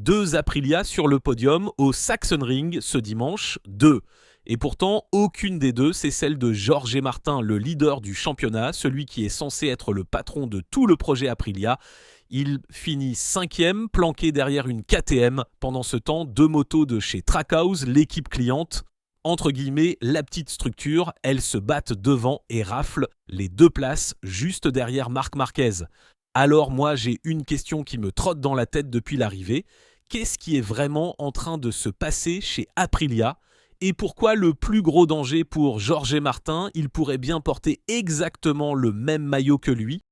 2 Aprilia sur le podium au Sachsenring ce dimanche, 2. Et pourtant, aucune des deux, c'est celle de Jorge Martin, le leader du championnat, celui qui est censé être le patron de tout le projet Aprilia. Il finit 5e, planqué derrière une KTM. Pendant ce temps, 2 motos de chez Trackhouse, l'équipe cliente, entre guillemets, la petite structure, elles se battent devant et raflent les 2 places juste derrière Marc Marquez. Alors moi, j'ai une question qui me trotte dans la tête depuis l'arrivée. Qu'est-ce qui est vraiment en train de se passer chez Aprilia ? Et pourquoi le plus gros danger pour Jorge Martin, il pourrait bien porter exactement le même maillot que lui ?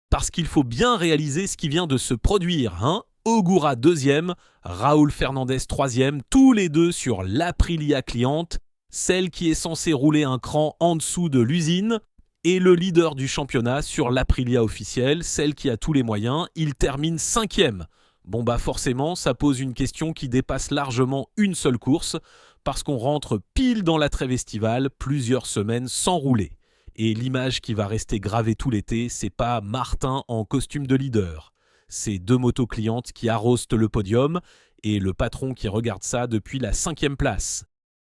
Parce qu'il faut bien réaliser ce qui vient de se produire, hein ? Ogura 2e, Raúl Fernandez 3e, tous les deux sur l'Aprilia cliente, celle qui est censée rouler un cran en dessous de l'usine, et le leader du championnat sur l'Aprilia officielle, celle qui a tous les moyens, il termine 5e. Bon bah forcément, ça pose une question qui dépasse largement une seule course, parce qu'on rentre pile dans la trêve estivale, plusieurs semaines sans rouler. Et l'image qui va rester gravée tout l'été, c'est pas Martin en costume de leader. C'est 2 motos clientes qui arrostent le podium et le patron qui regarde ça depuis la 5e place.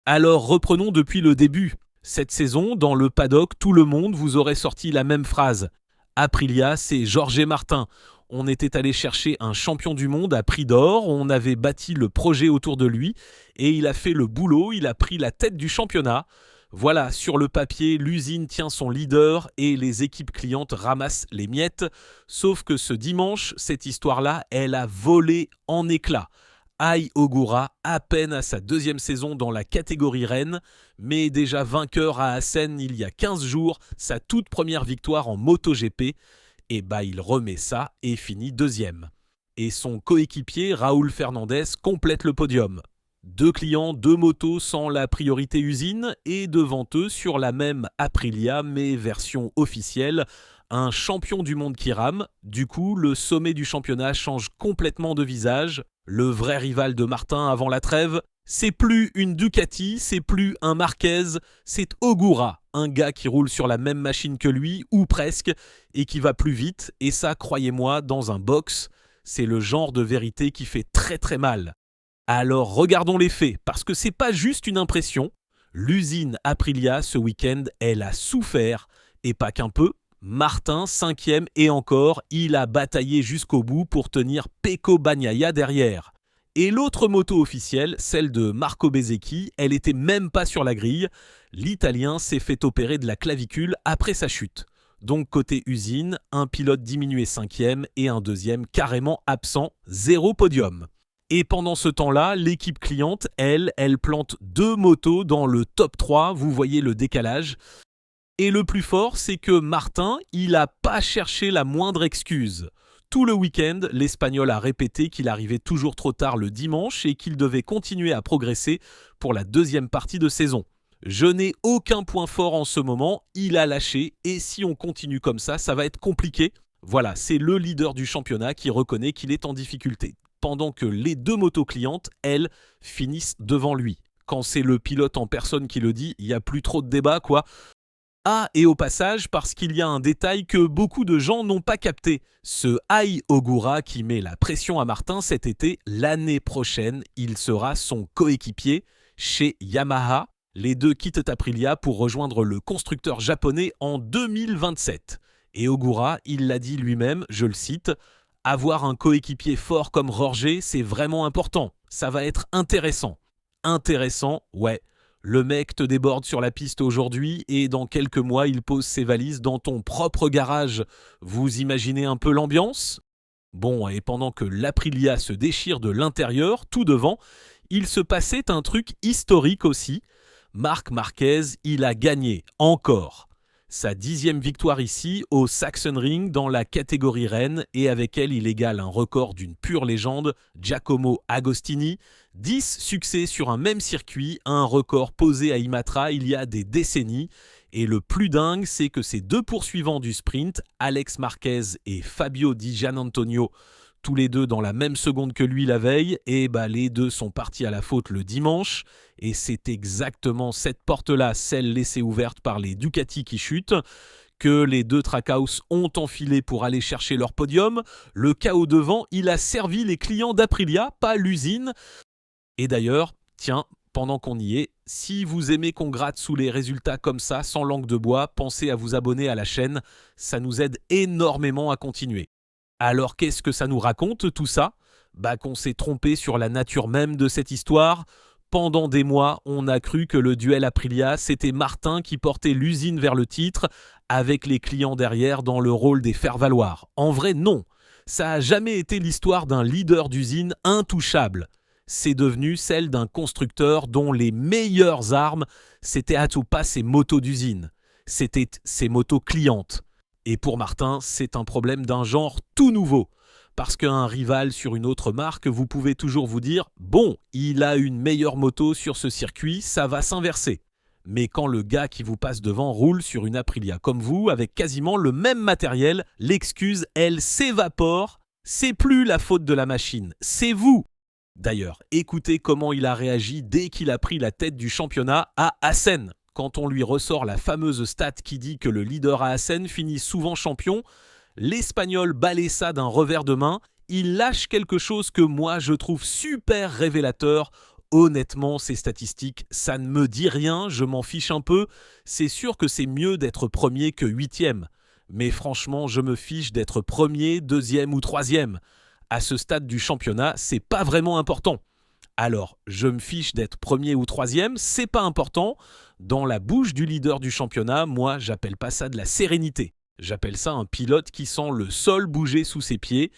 Alors reprenons depuis le début. Cette saison, dans le paddock, tout le monde vous aurait sorti la même phrase. Aprilia, c'est Jorge Martin. On était allé chercher un champion du monde à prix d'or, on avait bâti le projet autour de lui et il a fait le boulot, il a pris la tête du championnat. Voilà, sur le papier, l'usine tient son leader et les équipes clientes ramassent les miettes. Sauf que ce dimanche, cette histoire-là, elle a volé en éclats. Ai Ogura, à peine à sa 2e saison dans la catégorie Rennes, mais déjà vainqueur à Assen il y a 15 jours, sa toute première victoire en MotoGP. Et bah il remet ça et finit 2e. Et son coéquipier Raúl Fernandez complète le podium. 2 clients, 2 motos sans la priorité usine et devant eux sur la même Aprilia mais version officielle, un champion du monde qui rame. Du coup, le sommet du championnat change complètement de visage. Le vrai rival de Martin avant la trêve, c'est plus une Ducati, c'est plus un Marquez, c'est Ogura, un gars qui roule sur la même machine que lui, ou presque, et qui va plus vite. Et ça, croyez-moi, dans un box, c'est le genre de vérité qui fait très très mal. Alors regardons les faits, parce que c'est pas juste une impression. L'usine Aprilia, ce week-end, elle a souffert, et pas qu'un peu. Martin, 5e, et encore, il a bataillé jusqu'au bout pour tenir Pecco Bagnaia derrière. Et l'autre moto officielle, celle de Marco Bezzecchi, elle était même pas sur la grille. L'Italien s'est fait opérer de la clavicule après sa chute. Donc côté usine, un pilote diminué 5e et un 2e carrément absent, 0 podium. Et pendant ce temps-là, l'équipe cliente, elle plante 2 motos dans le top 3, vous voyez le décalage. Et le plus fort, c'est que Martin, il n'a pas cherché la moindre excuse. Tout le week-end, l'Espagnol a répété qu'il arrivait toujours trop tard le dimanche et qu'il devait continuer à progresser pour la 2e partie de saison. Je n'ai aucun point fort en ce moment, il a lâché et si on continue comme ça va être compliqué. Voilà, c'est le leader du championnat qui reconnaît qu'il est en difficulté. Pendant que les 2 motos clientes, elles, finissent devant lui. Quand c'est le pilote en personne qui le dit, il n'y a plus trop de débat, quoi. Ah, et au passage, parce qu'il y a un détail que beaucoup de gens n'ont pas capté. Ce Ai Ogura qui met la pression à Martin cet été, l'année prochaine, il sera son coéquipier chez Yamaha. Les deux quittent Aprilia pour rejoindre le constructeur japonais en 2027. Et Ogura, il l'a dit lui-même, je le cite, « Avoir un coéquipier fort comme Jorge, c'est vraiment important. Ça va être intéressant. » Intéressant, ouais. Le mec te déborde sur la piste aujourd'hui et dans quelques mois, il pose ses valises dans ton propre garage. Vous imaginez un peu l'ambiance ? Bon, et pendant que l'Aprilia se déchire de l'intérieur, tout devant, il se passait un truc historique aussi. Marc Marquez, il a gagné, encore. Sa 10e victoire ici, au Sachsenring, dans la catégorie Rennes, et avec elle, il égale un record d'une pure légende, Giacomo Agostini. 10 succès sur un même circuit, un record posé à Imatra il y a des décennies. Et le plus dingue, c'est que ces 2 poursuivants du sprint, Alex Marquez et Fabio Di Giannantonio, tous les deux dans la même seconde que lui la veille, et les 2 sont partis à la faute le dimanche, et c'est exactement cette porte-là, celle laissée ouverte par les Ducati qui chutent, que les deux Trackhouse ont enfilé pour aller chercher leur podium. Le chaos devant, il a servi les clients d'Aprilia, pas l'usine. Et d'ailleurs, tiens, pendant qu'on y est, si vous aimez qu'on gratte sous les résultats comme ça, sans langue de bois, pensez à vous abonner à la chaîne, ça nous aide énormément à continuer. Alors qu'est-ce que ça nous raconte tout ça ? Qu'on s'est trompé sur la nature même de cette histoire. Pendant des mois, on a cru que le duel Aprilia, c'était Martin qui portait l'usine vers le titre, avec les clients derrière dans le rôle des faire-valoir. En vrai, non. Ça n'a jamais été l'histoire d'un leader d'usine intouchable. C'est devenu celle d'un constructeur dont les meilleures armes, c'était à tout pas ses motos d'usine. C'était ses motos clientes. Et pour Martin, c'est un problème d'un genre tout nouveau. Parce qu'un rival sur une autre marque, vous pouvez toujours vous dire « Bon, il a une meilleure moto sur ce circuit, ça va s'inverser ». Mais quand le gars qui vous passe devant roule sur une Aprilia comme vous, avec quasiment le même matériel, l'excuse, elle s'évapore. C'est plus la faute de la machine, c'est vous. D'ailleurs, écoutez comment il a réagi dès qu'il a pris la tête du championnat à Assen. Quand on lui ressort la fameuse stat qui dit que le leader à Assen finit souvent champion, l'Espagnol balaye ça d'un revers de main. Il lâche quelque chose que moi je trouve super révélateur. Honnêtement, ces statistiques, ça ne me dit rien, je m'en fiche un peu. C'est sûr que c'est mieux d'être premier que 8e. Mais franchement, je me fiche d'être premier, 2e ou 3e. À ce stade du championnat, c'est pas vraiment important. Alors, je me fiche d'être premier ou 3e, c'est pas important. Dans la bouche du leader du championnat, moi, j'appelle pas ça de la sérénité. J'appelle ça un pilote qui sent le sol bouger sous ses pieds.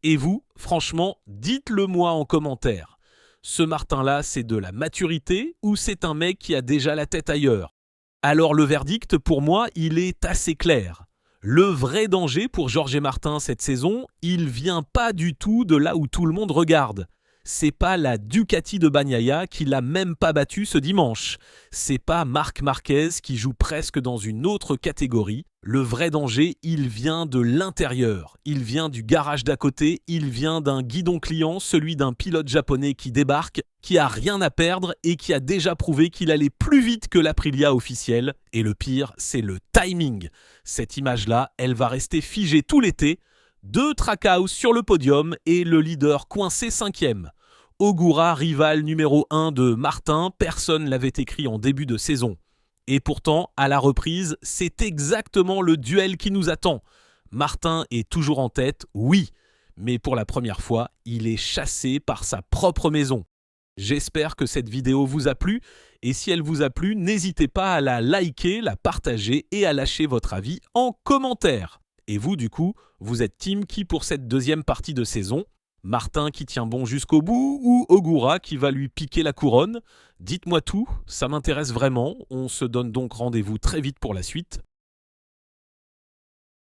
Et vous, franchement, dites-le moi en commentaire. Ce Martin-là, c'est de la maturité ou c'est un mec qui a déjà la tête ailleurs ? Alors le verdict, pour moi, il est assez clair. Le vrai danger pour Jorge Martin cette saison, il vient pas du tout de là où tout le monde regarde. C'est pas la Ducati de Bagnaia qui l'a même pas battu ce dimanche. C'est pas Marc Marquez qui joue presque dans une autre catégorie. Le vrai danger, il vient de l'intérieur. Il vient du garage d'à côté, il vient d'un guidon client, celui d'un pilote japonais qui débarque, qui a rien à perdre et qui a déjà prouvé qu'il allait plus vite que l'Aprilia officielle. Et le pire, c'est le timing. Cette image-là, elle va rester figée tout l'été. 2 Trackhouse sur le podium et le leader coincé 5e. Ogura, rival numéro 1 de Martin, personne l'avait écrit en début de saison. Et pourtant, à la reprise, c'est exactement le duel qui nous attend. Martin est toujours en tête, oui, mais pour la première fois, il est chassé par sa propre maison. J'espère que cette vidéo vous a plu, et si elle vous a plu, n'hésitez pas à la liker, la partager et à lâcher votre avis en commentaire. Et vous, du coup, vous êtes team qui pour cette deuxième partie de saison ? Martin qui tient bon jusqu'au bout ou Ogura qui va lui piquer la couronne ? Dites-moi tout, ça m'intéresse vraiment. On se donne donc rendez-vous très vite pour la suite.